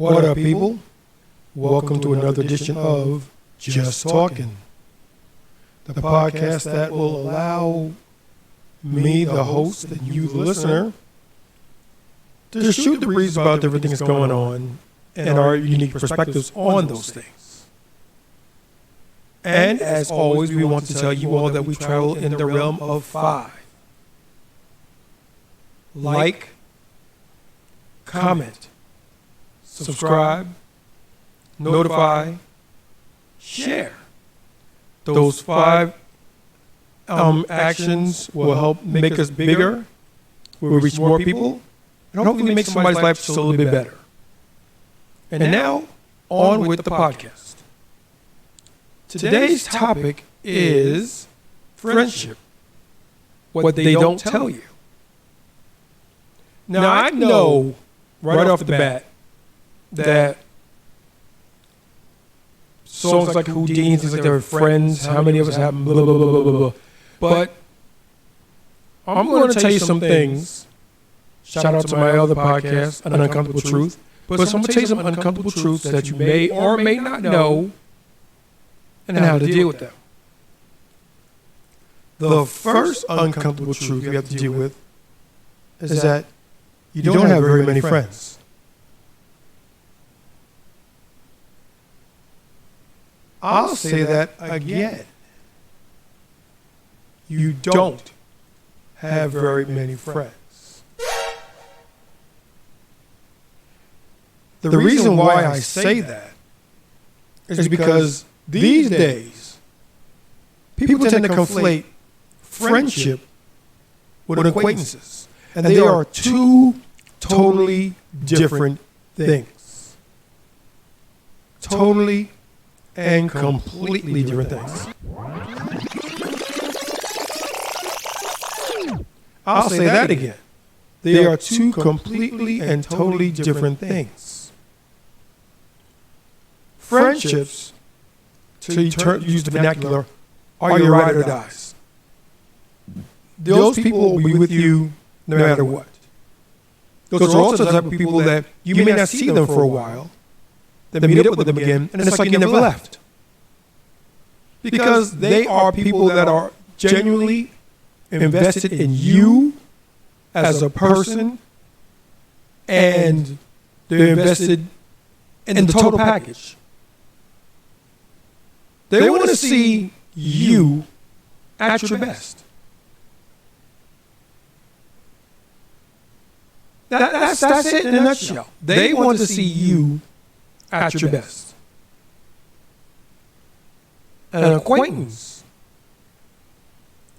What up, people? Welcome to another edition of Just Talkin, the podcast that will allow me, the host, and you, the listener, to shoot the breeze about everything that's going on and our unique perspectives on those things. And as always, we want to tell you all that we travel in the realm of 5. Like, comment, subscribe, notify, share. Those 5 actions will help make us bigger. We'll reach more people, and hopefully make somebody's life just a little bit better. And now, on with the podcast. Today's topic is friendship, what they don't tell you. Now, I know right off the bat that songs like Houdini, things like they're friends, how many of us have blah, blah, blah, blah, blah, blah. But I'm going to tell you some things. Shout out to my other podcast, An Uncomfortable Truth. But I'm going to tell you some uncomfortable truths that you may or may not know and how to deal with them. The first uncomfortable truth you have to deal with is that you don't have very many friends. I'll say that again. You don't have very many friends. The reason why I say that is because these days, people tend to conflate friendship with acquaintances. And they are 2 totally different things. Totally and completely different things. I'll say that again. They are 2 completely and totally different things. Friendships, to use the vernacular, are your ride or dies. Those people will be with you no matter what. Those are also the type of people that you may not see them for a while, then meet up with them again, and it's like you never left. Because they are people that are genuinely invested in you as a person, and they're invested in the total package. They want to see you at your best. That's it in a nutshell. They want to see you at your best. An acquaintance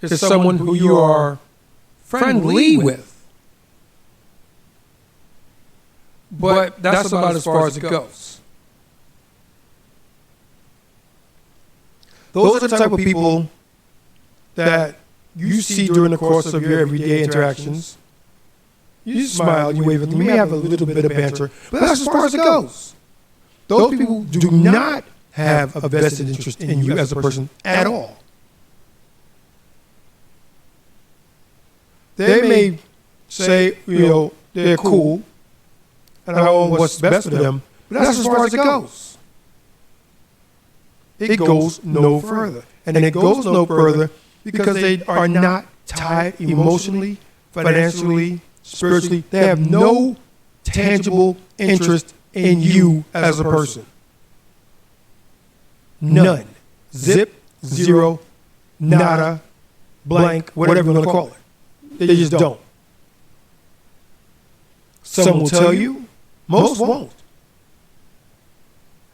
is someone who you are friendly with. But that's about as far as it goes. Those are the type of people that you see during the course of your everyday interactions. You smile, you wave at them, you may have a little bit of banter, but that's as far as it goes. Those people do not have a vested interest in you as a person at all. They may say, they're cool, and I want what's best for them, but that's as far as it goes. It goes no further. And it goes no further because they are not tied emotionally, financially, spiritually. They have no tangible interest in you as a person. None. Zip, zero, nada, blank, whatever you want to call it. They just don't. Some will tell you, most won't.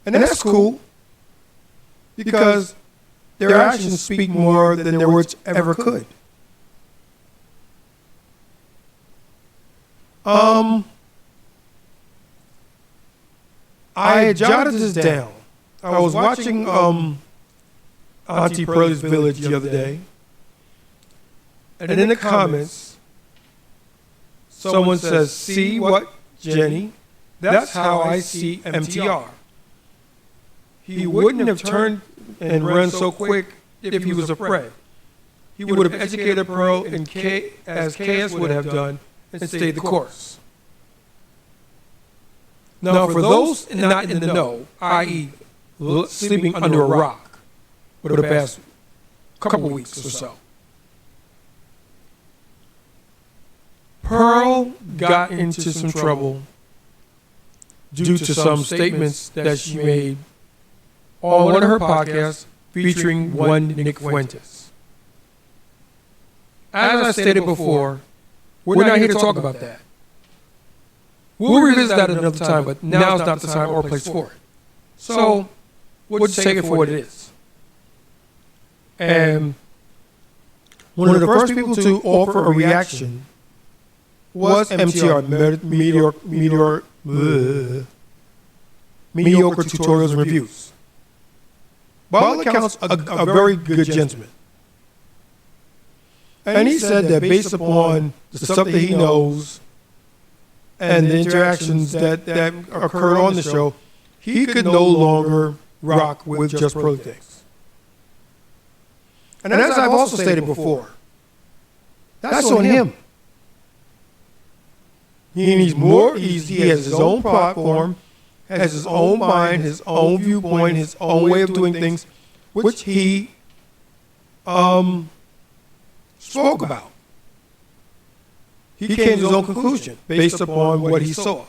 And that's cool because their actions speak more than their words ever could. I had jotted this down. I was watching Auntie Pearlie's Village the other day, and in the comments, someone says, "See what, Jenny? That's how I see MTR. He wouldn't have turned and run so quick if he was afraid. He would have educated Pearl as KS would have done and stayed the course." Now, for those not in the know, i.e., sleeping under a rock for the past couple weeks or so, Pearl got into some trouble due to some statements that she made on one of her podcasts featuring one Nick Fuentes. As I stated before, we're not here to talk about that. We'll revisit that another time, but now's not the time or place for it. So we'll just take it for what it is. And one of the first people to offer a reaction was MTR, Mediocre Tutorials and Reviews. By all accounts, a very good gentleman. And he said that based upon the stuff that he knows and the interactions that occurred on the show, he could no longer rock with Just Politics. And as I've also stated before, that's on him. He has his own platform, has his own mind, his own viewpoint, his own way of doing things, which he spoke about. He came to his own conclusion based upon what he saw.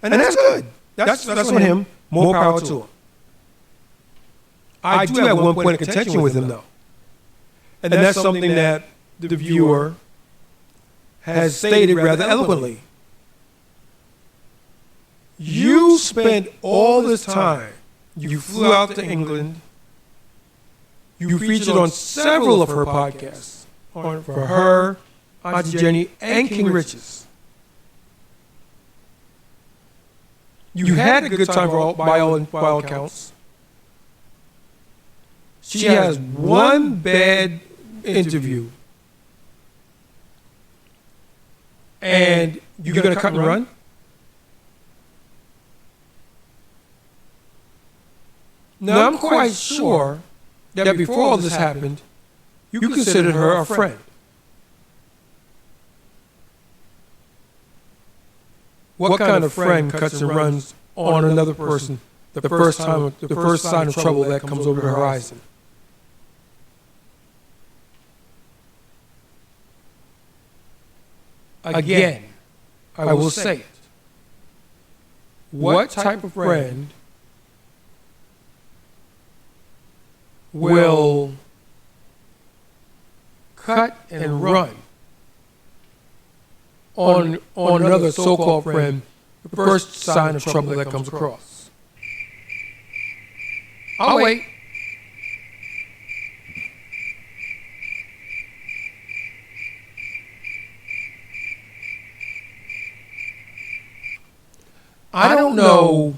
And that's good. That's on him. More power to him. I do have one point of contention with him, though. And that's something that the viewer has stated rather eloquently. You spent all this time. You flew out to England. You featured on several of her podcasts. For her, Auntie Jenny, and King Rich's. You had a good time by all accounts. She has one bad interview. And you're going to cut and run? Now, I'm quite sure that before all this happened, you considered her a friend. What kind of friend cuts and runs on another person the first sign of trouble that comes over the horizon? Again, I will say it. What type of friend will cut and run on another so-called friend the first sign of trouble that comes across? I'll wait. I don't know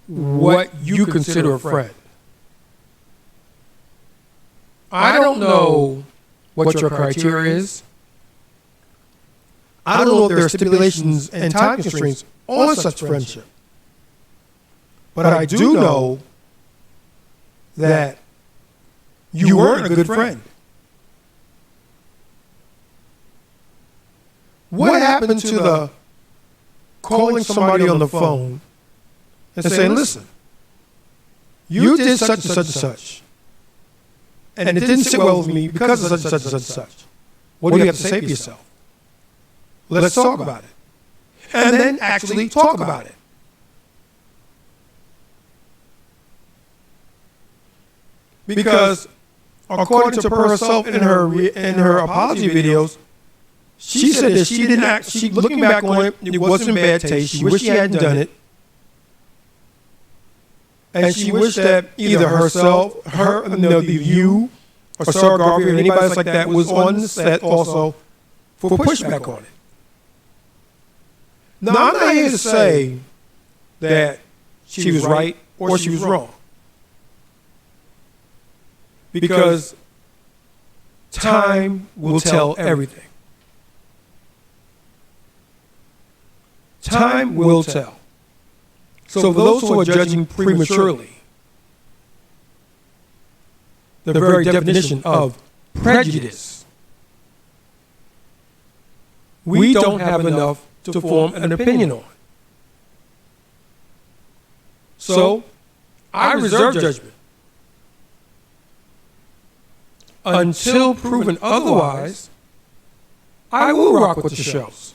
what you consider a friend. I don't know what your criteria is. I don't know if there are stipulations and time constraints on such friendship. But I do know that you weren't a good friend. What happened to the calling somebody on the phone and saying, listen, you did such and such and such, and it didn't sit well with me because of such and such and such. What do you have to say for yourself? Let's talk about it. And then actually talk about it. Because according to her herself in her apology videos, she said that she didn't act. She, looking back on it, it wasn't bad taste. She wished she hadn't done it, and she wished that either herself, you, or Sarah Garfield, or anybody else like that was on the set also for pushback on it. Now, I'm not here to say that she was right or she was wrong, because time will tell everything. Time will tell. So for those who are judging prematurely, the very definition of prejudice we don't have enough to form an opinion on. So, I reserve judgment. Until proven otherwise, I will rock with the shows.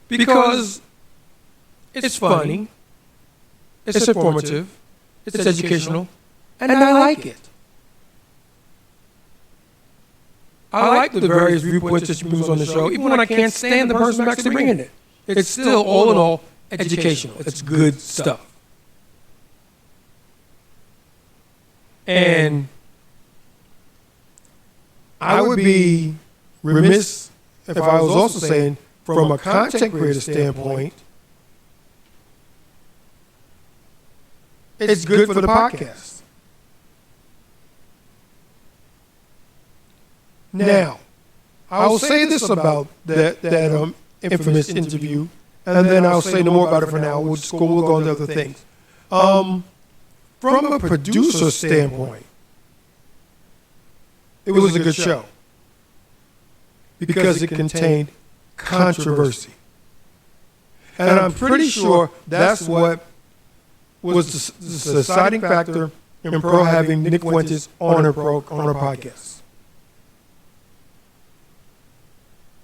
Because it's funny, it's informative, it's educational, and I like it. I like the various viewpoints that you use on the show, even when I can't stand the person actually bringing it. It's still, all in all, educational. It's good stuff. And I would be remiss if I was also saying, from a content creator standpoint, it's good for the podcast. Now, I will say this about that infamous interview, and then I'll say no more about it for now. We'll go on to other things. From a producer standpoint, it was a good show because it contained controversy. And I'm pretty sure that's what was the deciding factor in Pearl having Nick Fuentes on her podcast.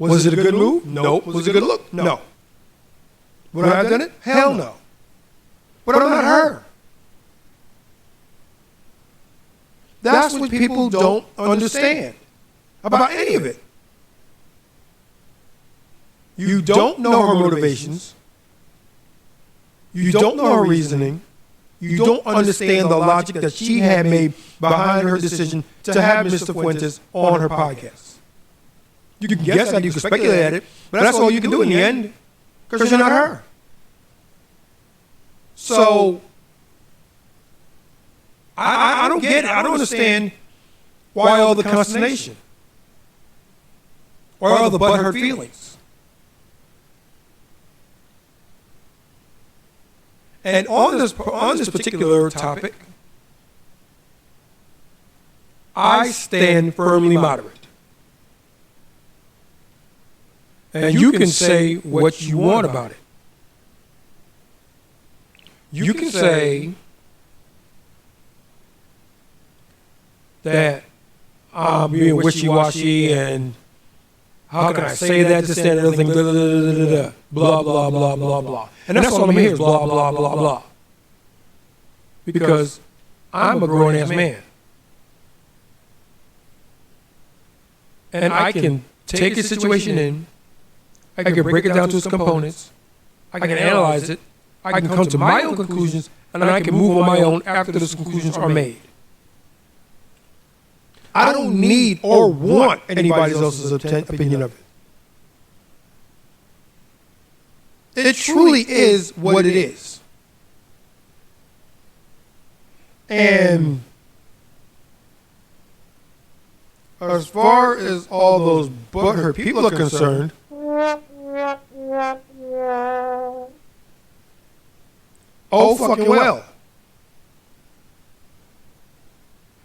Was it a good move? No. Was it a good look? No. Would I have done it? Hell no. But I'm not her. That's what people don't understand about any of it. You don't know her motivations. You don't know her reasoning. You don't understand the logic that she had made behind her decision to have Mr. Fuentes on her podcast. You can guess at it, you can speculate at it, but that's all you can do in the end, because you're not her. So, I don't get it. I don't understand why all the consternation, why all the butthurt feelings. And on this particular topic, I stand firmly moderate. And you can say what you want about it. You can say that I'm being wishy-washy and how can I say that, this, that, and other thing, blah, blah, blah, blah, blah. And that's all I'm hearing is blah, blah, blah, blah. Because I'm a grown-ass man. And I can take a situation in, I can break it down to its components, I can analyze it, I can come to my own conclusions, and I can move on my own after those conclusions are made. I don't need or want anybody else's opinion of it. It truly is what it is. And as far as all those butthurt people are concerned, oh fucking well.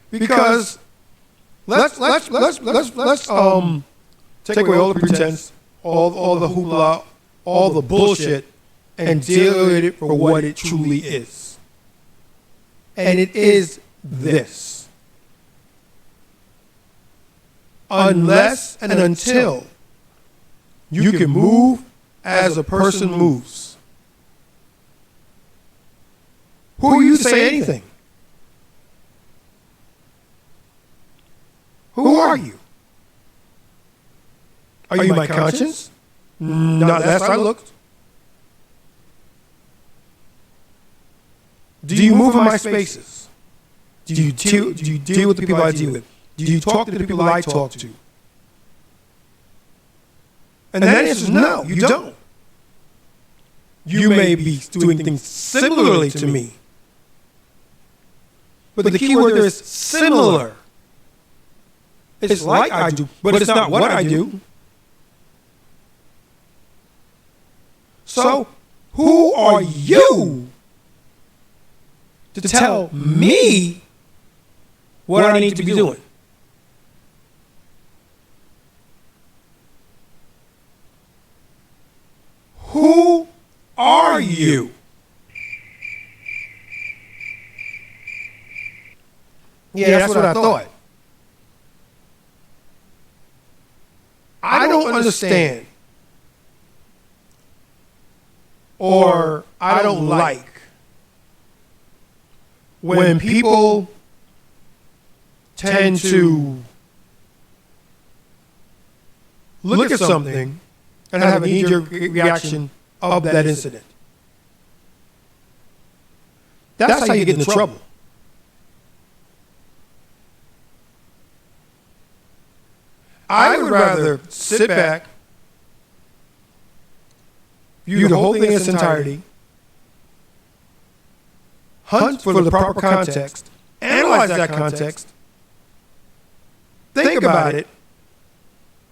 Because let's take away all the pretense, all the hoopla, all the bullshit, and deal with it for what it truly is. And it is this. Unless and until you can move as a person moves. Who are you to say anything? Who are you? Are you my conscience? Not last I looked. Do you move in my spaces? Do you deal with the people I deal with? Do you talk to the people I talk to? And the answer is no, you don't. You may be doing things similarly to me. But the key word there is similar. It's like I do, but it's not what I do. So, who are you to tell me what I need to be doing? Who are you? Yeah, that's what I thought. I don't understand, or I don't like when people tend to look at something and have a knee-jerk reaction of that incident. That's how you get into trouble. I would rather sit back, view the whole thing in its entirety, hunt for the proper context, analyze that context, think about it,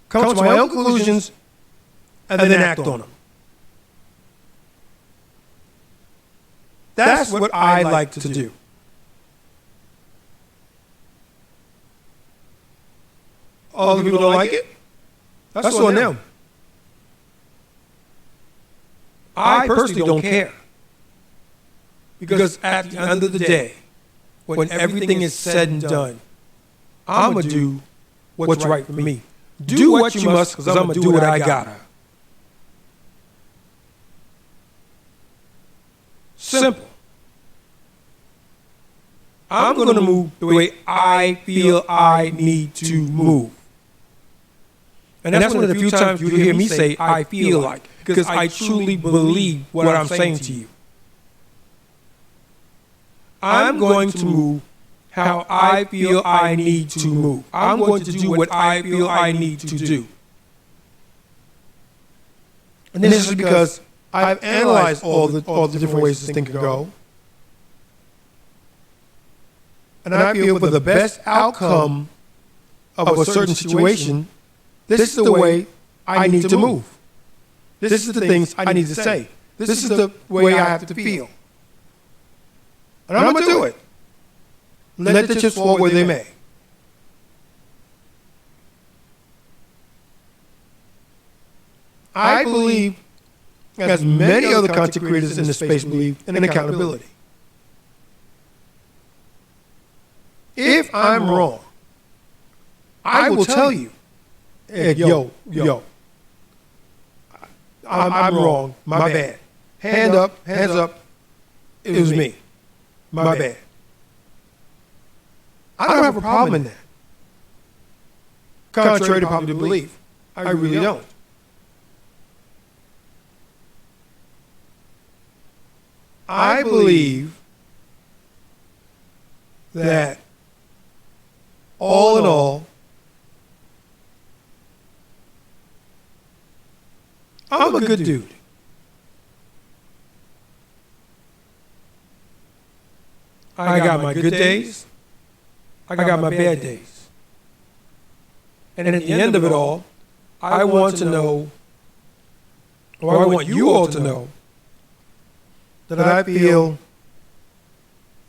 come to my own conclusions, and then act on them. That's what I like to do. Other people don't like it? That's on them. I personally don't care. Because at the end of the day, when everything is said and done, I'm going to do what's right for me. Do what you must, because I'm going to do what I gotta. Simple. I'm going to move the way I feel I need to move. And that's one of the few times you hear me say, I feel like, because I truly believe what I'm saying to you. I'm going to move how I feel I need to move. I'm going to do what I feel I need to do. And this is because I've analyzed all the different ways this thing could go. And I feel for the best outcome of a certain situation, this is the way I need to move. This is the things I need to say. This is the way I have to feel. And I'm going to do it. Let the chips fall where they may. I believe, as many other content creators in this space believe, in accountability. If I'm wrong, I will tell you, hey, yo, I'm wrong, my bad. Hands up, it was me, my bad. I don't have a problem in that. Contrary to popular belief, I really don't. I believe that all in all, I'm a good dude. I got my good days. I got my bad days. And at the end of it all, I want to know, or I want you all to know, that I feel,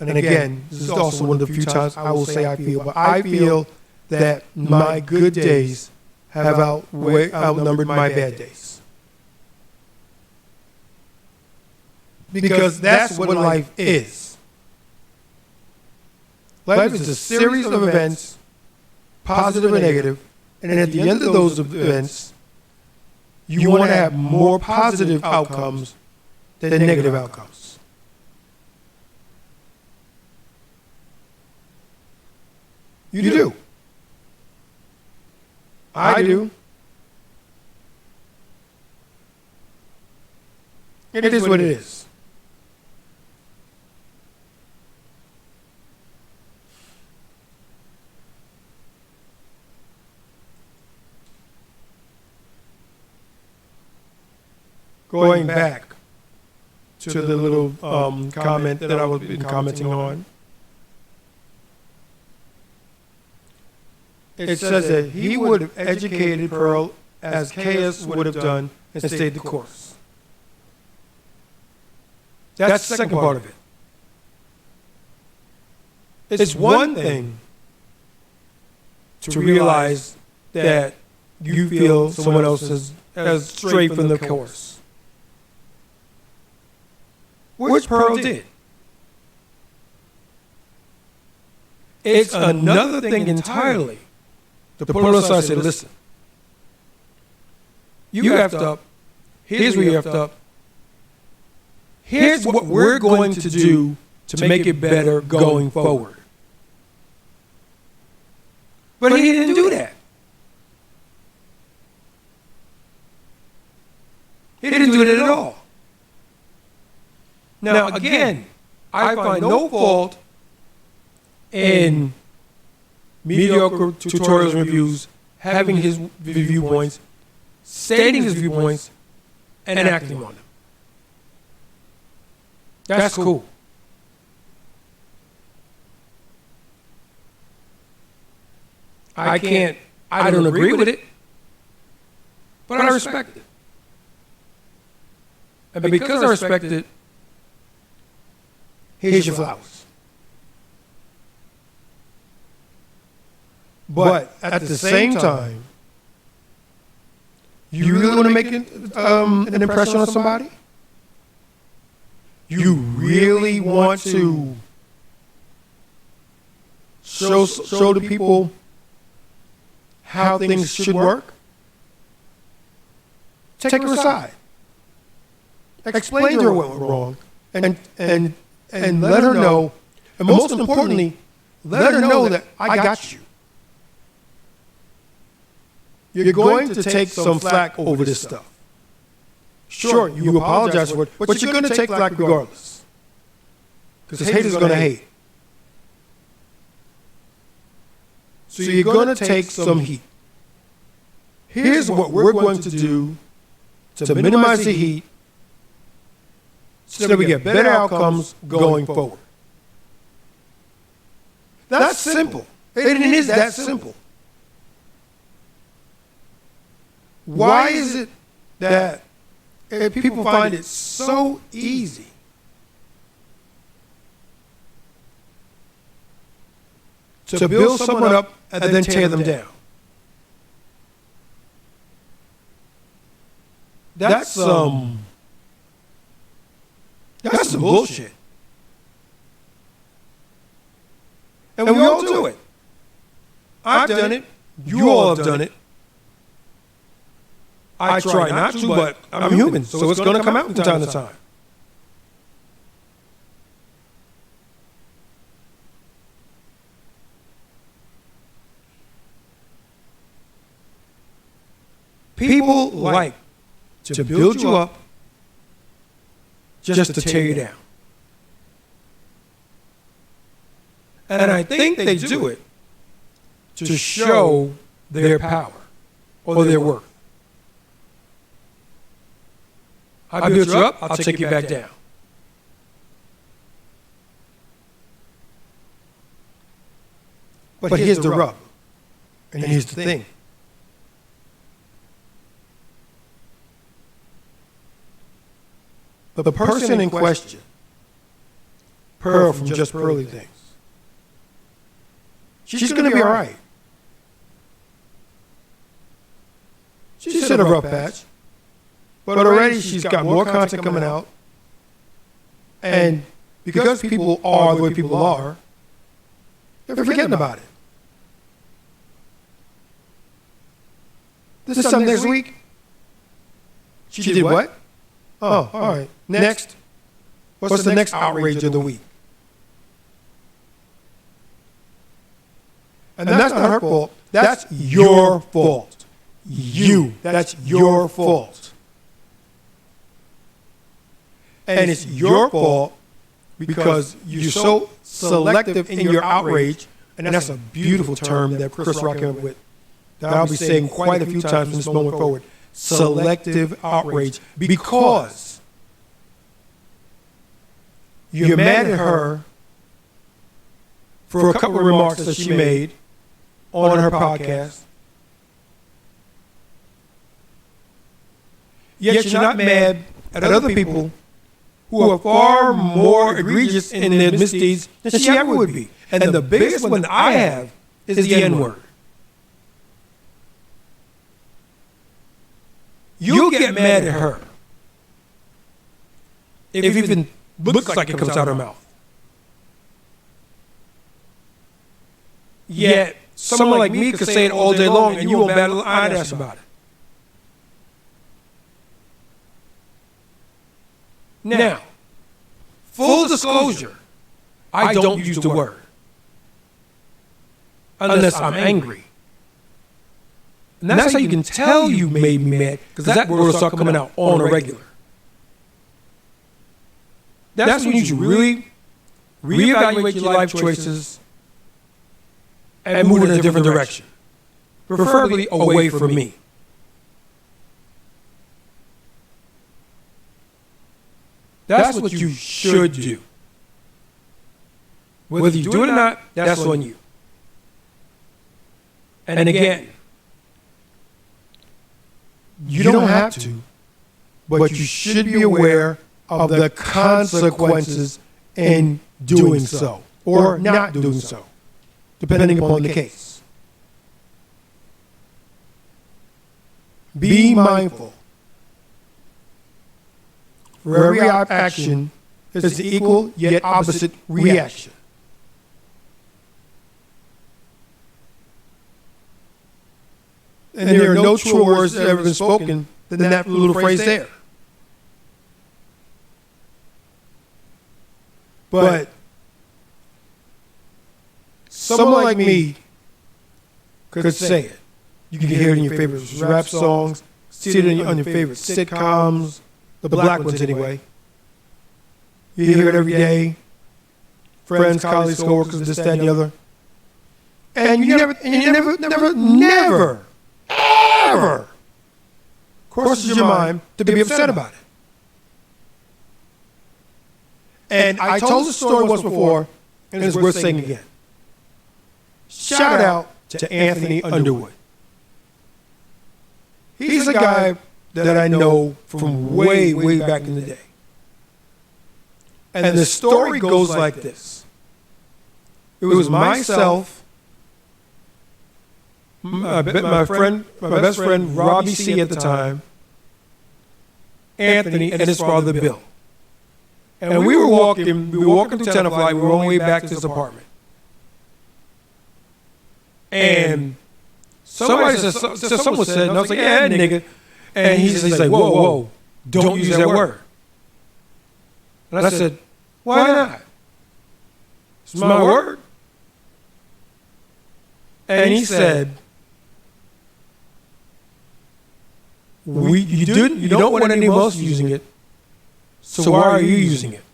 and again, this is also one of the few times I will say I feel, but I feel that my good days have outnumbered my bad days. Because that's what life is. Life is a series of events, positive and negative, and at the end of those events, you want to have more positive outcomes than negative outcomes. You do. I do. It is what it is. Going back to the little comment that I was commenting on, it says that he would have educated Pearl as Chaos would have done and stayed the course. That's the second part of it. It's one thing to realize that you feel someone else has strayed from the course. which Pearl did. It's another thing entirely to pull her aside and say, listen, you effed up. Here's where you effed up. Here's what we're going to do to make it better going forward. But he didn't do that. He didn't do it at all. Now, again, I find no fault in mediocre tutorials and reviews having his viewpoints, stating his viewpoints, and acting on them. That's cool. I don't agree with it, but I respect it. And because I respect it, here's your flowers. But at the same time, you really want to make an impression on somebody? You really want to show the people how things should work? Take her aside. Explain to her what went wrong, and let her know, and most importantly, let her know that I got you. You're going to take some flack over this stuff. Sure, you apologize for it, but you're going to take flack regardless. Because haters are going to hate. So you're going to take some heat. Here's what we're going to do to minimize the heat so that we get better outcomes going forward. That's simple. It is that simple. Why is it that people find it so easy to build someone up and then tear them down? That's some bullshit. And we all do it. I've done it. You all have done it. I try not to, but I'm human, so it's going to come out from time to time. People like to build you up just to tear you down. And I think they do it to show their power or their worth. I built you up, I'll take you back down. But here's the rub, and here's the thing. The person in question, Pearl from Just Pearly Things, she's going to be all right. She's in a rough patch. But already she's got more content coming out. And because people are the way people are, they're forgetting about it. This time next week, she did what? Oh, all right. Next, what's the next outrage of the week? And that's not her fault. That's your fault. That's your fault. And it's your fault because you're so selective in your outrage, and that's a beautiful term that Chris Rock came up with, that I'll be saying quite a few times from this moment forward. Selective outrage. Because you're mad at her for a couple of remarks that she made on her podcast. Yet you're not mad at other people who are far more egregious in their misdeeds than she ever would be. And the biggest one that I have is the N-word. You'll get mad at her if even looks like it comes out of her mouth. Yet, someone like me could say it all day long and you won't bat an eyelash about it. Now, full disclosure, I don't use the word unless I'm angry. And that's how you can tell you made me mad, because that word will start coming out on a regular. That's when you should really reevaluate your life choices and move in a different direction, preferably away from me. That's what you should do. Whether you do it or not, that's on you. And again, you don't have to, but you should be aware of the consequences in doing so or not doing so, depending upon the case. Be mindful. For every action is the equal yet opposite reaction. And there are no truer words that have ever been spoken than that little phrase there. But someone like me could say it. You can hear it in your favorite rap songs, see it on your favorite sitcoms, the black ones anyway. You hear it every day. Friends, colleagues, coworkers, this, that, and the other. And you never, ever crosses your mind to be upset about it. And I told the story once before, and it's worth saying again. Shout out to Anthony Underwood. He's a guy that I know from way, way back in the day. And the story goes like this. It was myself, my best friend Robbie C. at the time, Anthony, and his father Bill. And we were walking through Tenafly. We were on the way back to his apartment. And someone said, and I was like, yeah, nigga. And he's like, whoa, don't use that word. And I said, why not? It's my word. And he said, you don't want anyone else using it, so why are you using it?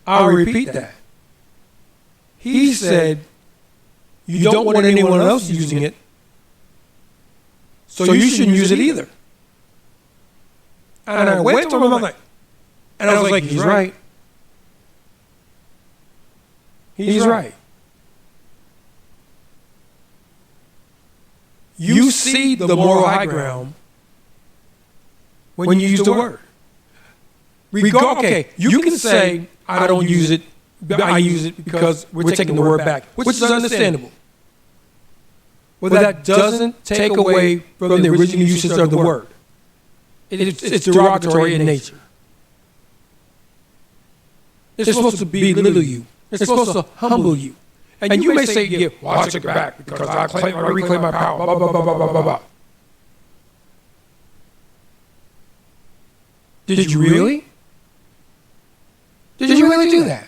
I'll repeat that. He said, you don't want anyone else using it, so you shouldn't use it either. And I went to him, and I was like, he's right. He's right. You see the moral high ground when you use the word. Okay, you can say, I don't use it, I use it because we're taking the word back, which is understandable. But that doesn't take away from the original usage of the word. It's derogatory in nature. It's supposed to belittle you. It's supposed to humble you. And you may say, yeah, well, I'll take it back because I reclaim my power, blah, blah, blah, blah, blah, blah, blah. Did you really? Did you really do that?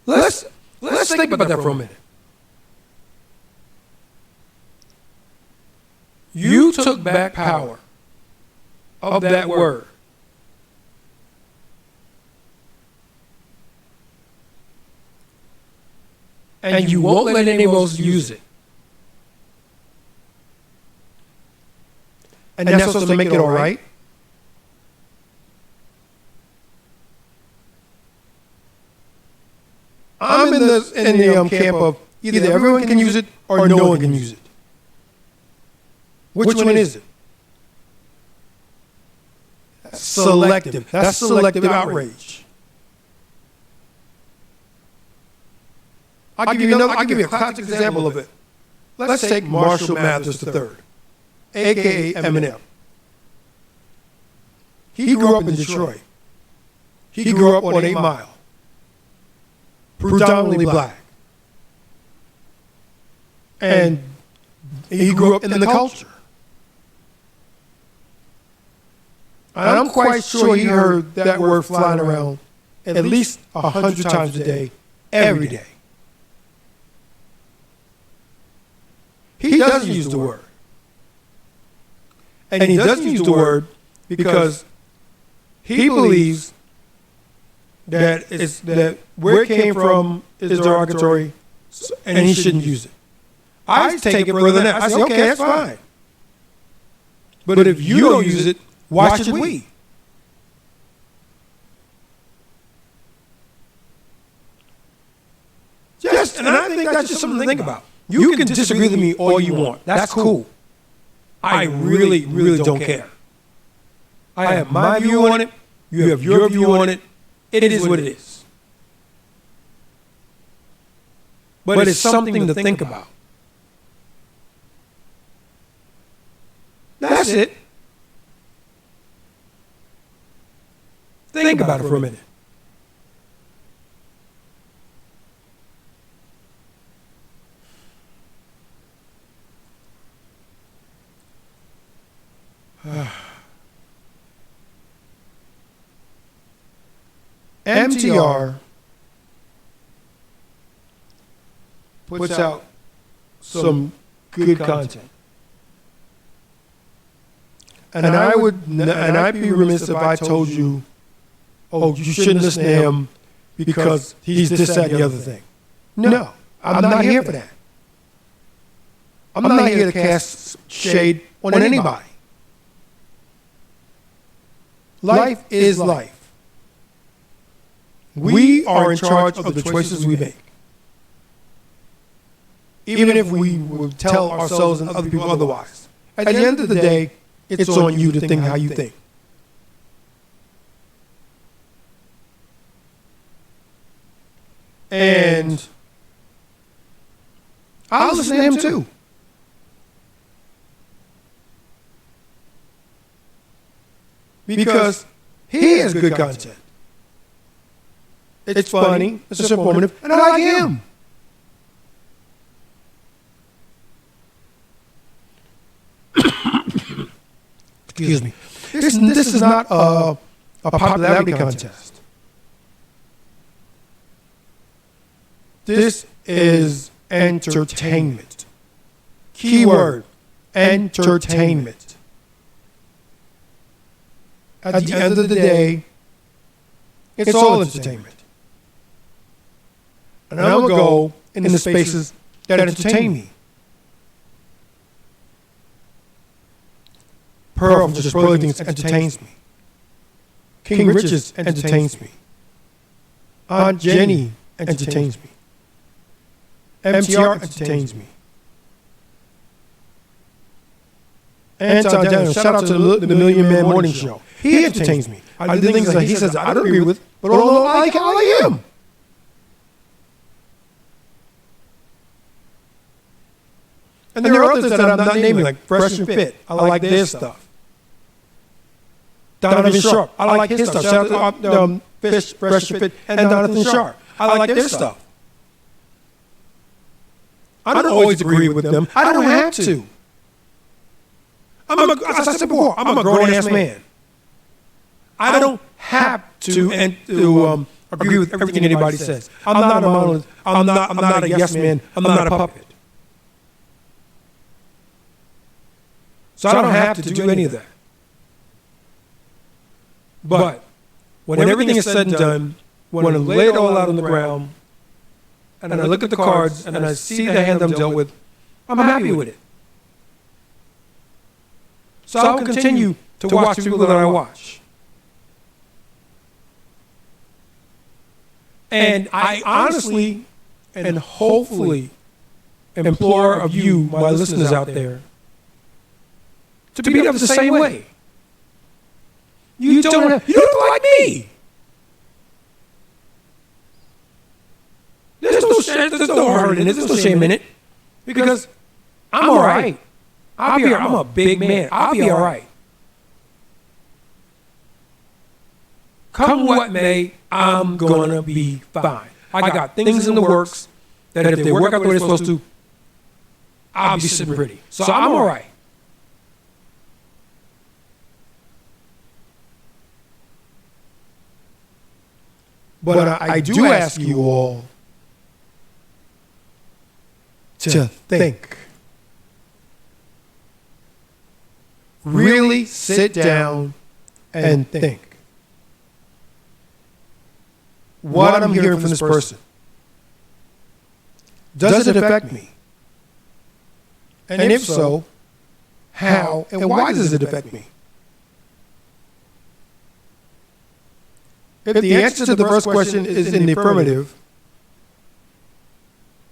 Let's think about that for a minute. You took back power of that word. And you won't let anyone else use it. And that's supposed to make it all right? I'm in the camp of either everyone can use it or no one can use it. Which one is it? That's selective. That's selective outrage. I'll give you a classic example of it. Let's take Marshall Mathers III. a.k.a. Eminem. He grew up in Detroit. He grew up on 8 Mile. Predominantly black. And he grew up in the culture. And I'm quite sure he heard that word flying around at least 100 times a day, every day. He doesn't use the word. And he doesn't use the word because he believes that where it came from is derogatory and he shouldn't use it. I take it further than that. I say, okay, that's fine. But if you don't use it, why should we? Yes, and I think that's just something to think about. You can disagree with me all you want. That's cool. I really, really don't care. I have my view on it. You have your view on it. It is what it is. But it's something to think about. That's it. Think about it for a minute. MTR puts out some good content. And I'd be remiss if I told you, oh, you shouldn't listen to him because he's this, that, and the other thing. No, I'm not here for that. I'm not here to cast shade on anybody. Life is life. We are in charge of the choices we make. Even if we would tell ourselves and other people otherwise. At the end of the day, it's on you to think how you think. And I'll listen to him too. Because he has good content. It's funny, it's informative, and I like him. Excuse me. This is not a popularity contest. This is entertainment. Keyword, entertainment. At the end of the day, it's all entertainment. And I'm going to go in the spaces that entertain me. Pearl from Just Talkin entertains me. King Richards entertains me. Aunt Jenny entertains me. MTR entertains me. Anton Daniel, shout out to the Million Man Morning Show. He entertains me. I do things that he says I don't agree with, but although I like him. And there are others that I'm not naming, like Fresh and Fit. I like their stuff. Donovan Sharp. I like his stuff. Shout out to Fresh and Fit and Donovan Sharp. I like their stuff. I don't always agree with them. I don't have to. As I said before, I'm a grown-ass man. I don't have to agree with everything anybody says. I'm not a monolith. I'm not a yes man. I'm not a puppet. So I don't have to do any of that. But when everything is said and done, when I lay it all out on the ground, and I look at the cards and I see the hand I'm dealt with, I'm happy with it. So I will continue to watch the people that I watch. And I honestly and hopefully implore of you, my listeners out there, to be of the same way. You don't look like me. There's no hurt in it. There's no shame in it. Because I'm all right. I'm a big man. I'll be all right. Come what may, I'm gonna be fine. I got things in the works that if they work out the way they're supposed to, I'll be sitting pretty. So I'm all right. But I do ask you all to think. Really sit down and think. What I'm hearing from this person, does it affect me? And if so, how and why does it affect me? If the answer to the first question is in the affirmative,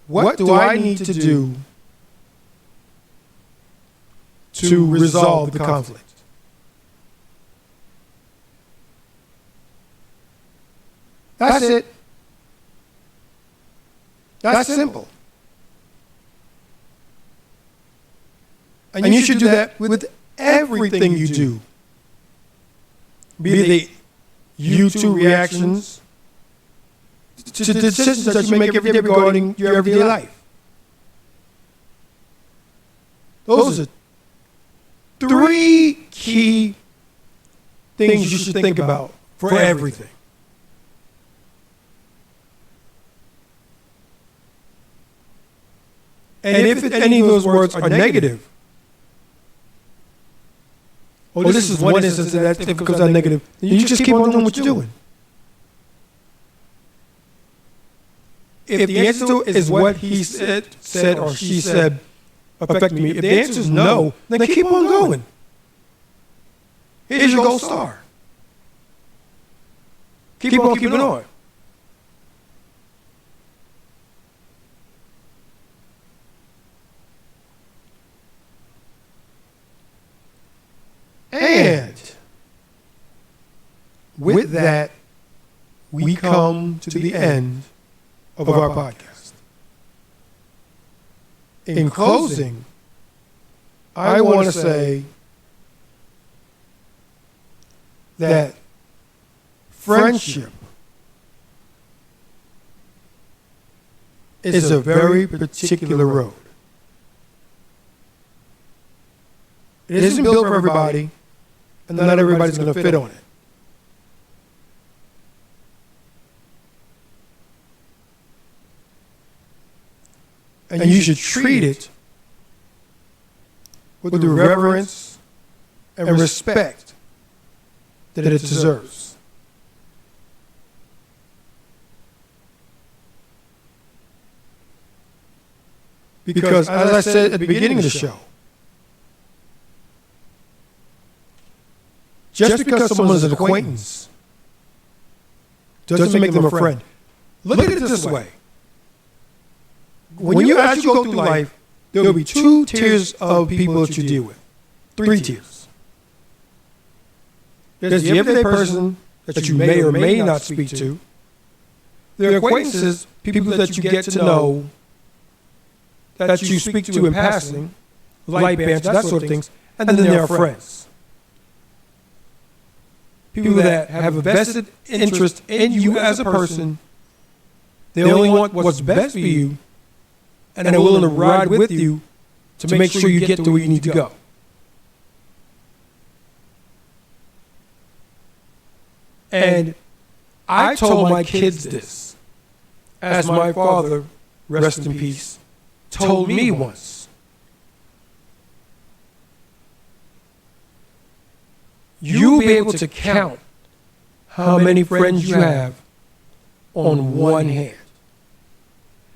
what do I need to do to resolve the conflict? That's it. That's simple. And you should do that with everything you do. Be they YouTube reactions to the decisions that you make every day regarding your everyday life. Those are 3 key things you should think about for everything. And if any of those words are negative, this is one instance that if it comes out negative, then you just keep on doing what you're doing. If the answer to it is what he said or she said affected me, if the answer is no, then keep on going. Here's your gold star. Keep on keeping on. And with that, we come to the end of our podcast. In closing, I want to say that friendship is a very particular road. It isn't built for everybody, and not everybody's going to fit on it. And you should treat it with the reverence and respect that it deserves. Because, as I said at the beginning of the show, just because someone is an acquaintance doesn't make them a friend. Look at it this way. When you as you go through life, there will be 2 tiers of people that you deal with. 3 tiers. There's the everyday person that you may or may not speak to. There are acquaintances, people that you get to know, that you speak to in passing, light banter, that sort of things. And then there are friends. People that have a vested interest in you as a person. They only want what's best for you, and are willing to ride with you to make sure you get to where you need to go. And I told my kids this, as my father, rest in peace, told me once. You'll be able to count how many friends you have on one hand.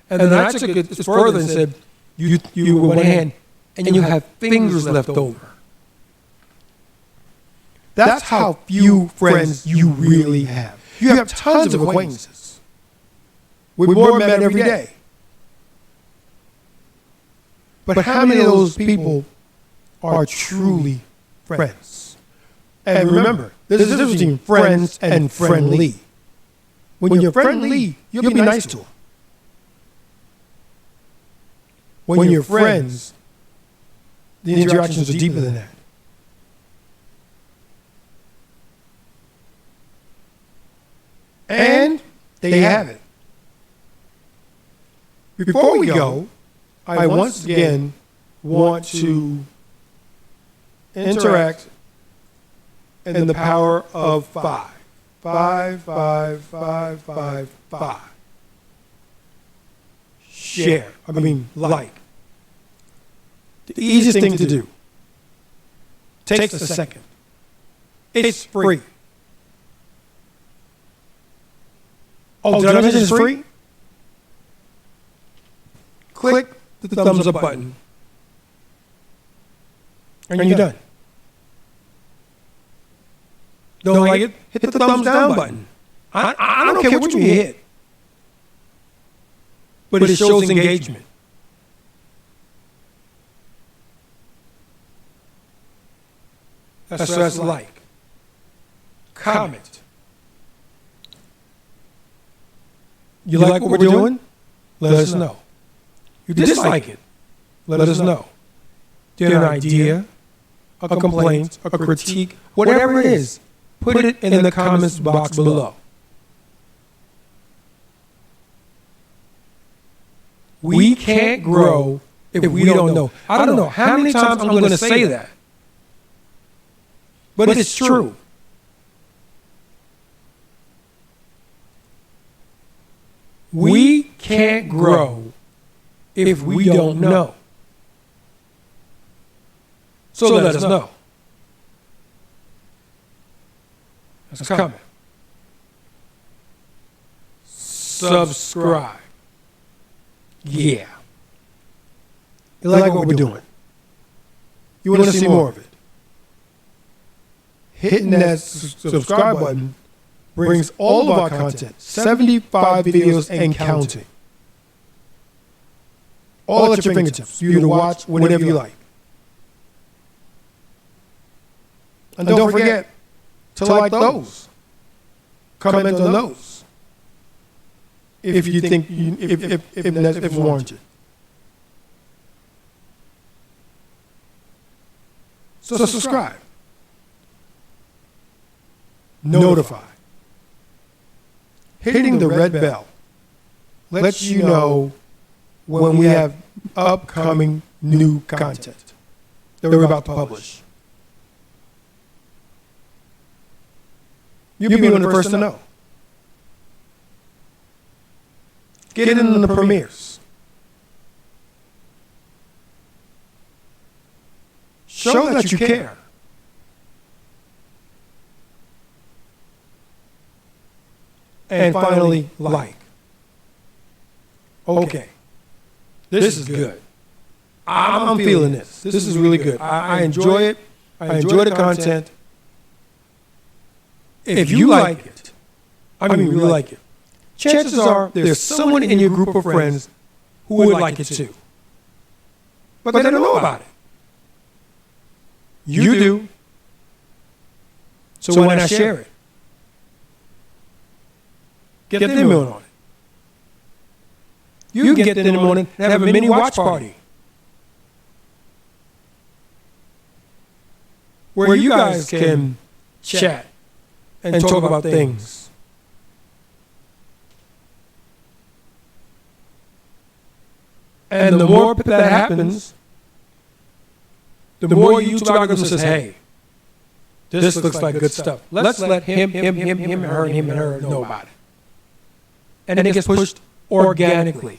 And then I took it further and said, you with one hand, and you have fingers left over. That's how few friends you really have. You have tons of acquaintances. We're more met every day. But how many of those people are truly friends? And remember, there's a difference between friends and friendly. When you're friendly, you'll be nice to them. When you're friends, the interactions are deeper than that. And they have it. Before we go, I once again want to interact in the power of 5. 5, 5, 5, 5, 5. Share. Like. The easiest thing to do. Takes a second. It's free. Oh, did I mention it's free? Click the thumbs up button. And you're done. Don't like it? Hit the thumbs down button. I don't care which one you hit. But it shows engagement. That's like. Comment. You like what we're doing? Let us know. You dislike it? Let us know. Do you have an idea, a complaint, a critique, whatever it is, put it in the comments box below. We can't grow if we don't know. I don't know how many times I'm going to say that. But it's true. We can't grow if we don't know. So let us know. That's coming. Subscribe. Yeah. You like what we're doing. You want to see more of it. Hitting that subscribe button brings all of our content, 75 videos and counting, all at your fingertips for you to watch whenever you like. And don't forget to like those, comment on those, if you think if warranted. So subscribe, notify. Hitting the red bell lets you know when we have upcoming new content that we're about to publish. You'll be one of the first to know. Get in the premieres. Show that you care. And finally, like. Okay. This is good. I'm feeling this. This is really good. I enjoy it. I enjoy the content. If you like it, really like it, chances are there's someone in your group of friends who would like it too. But they don't know about it. You do. So why not share it? Get them in on it. You can get them in the morning and have a mini watch party where you guys can chat and talk about things. And the more that happens, the more YouTube algorithm says, hey, this looks like good stuff. Let's let him, and her know about it. And it gets pushed organically.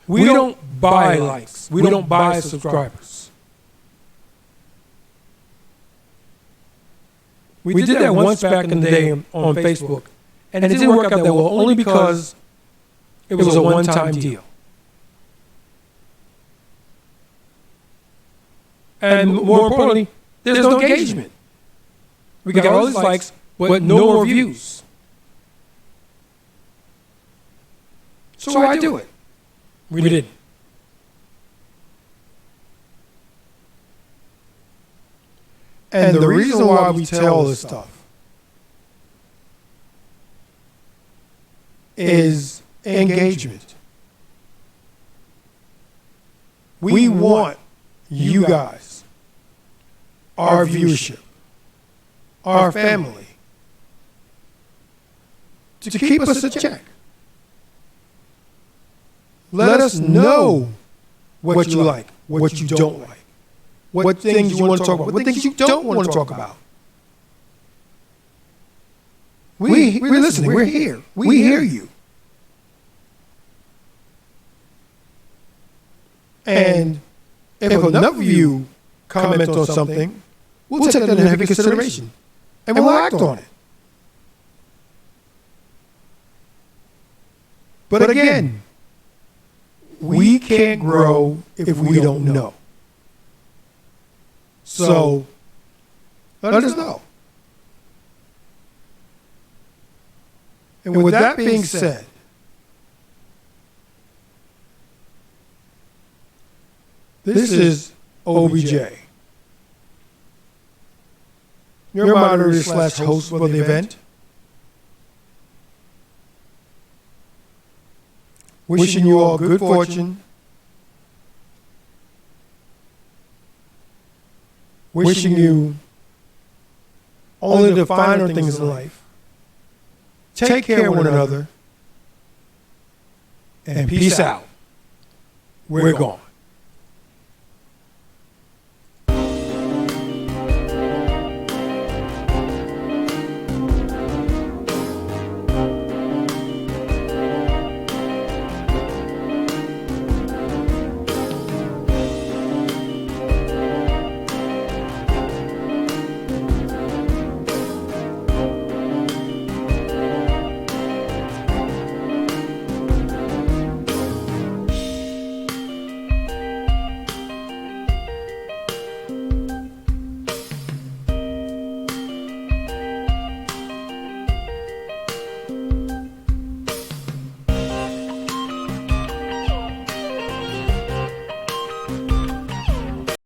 We don't buy likes. We don't buy subscribers. We did that once back in the day on Facebook, and it didn't work out that well, only because it was a one-time deal. And more importantly, there's no engagement. We got all these likes, but no more views. So why do it? We didn't. And the reason why we tell all this stuff is engagement. We want you guys our viewership, our family, to keep us in check. Let us know what you like, what you don't like, what things you want to talk about, what things you don't want to talk about. We're listening. We're here. We hear you. And if enough of you comment on something, we'll take that into heavy consideration. And we'll act on it. But again, we can't grow if we don't know. So, let us know. And with that being said, this is OBJ, your moderator / host for the event. Wishing you all good fortune. Wishing you only the finer things in life. Take care of one another. And peace out. We're gone.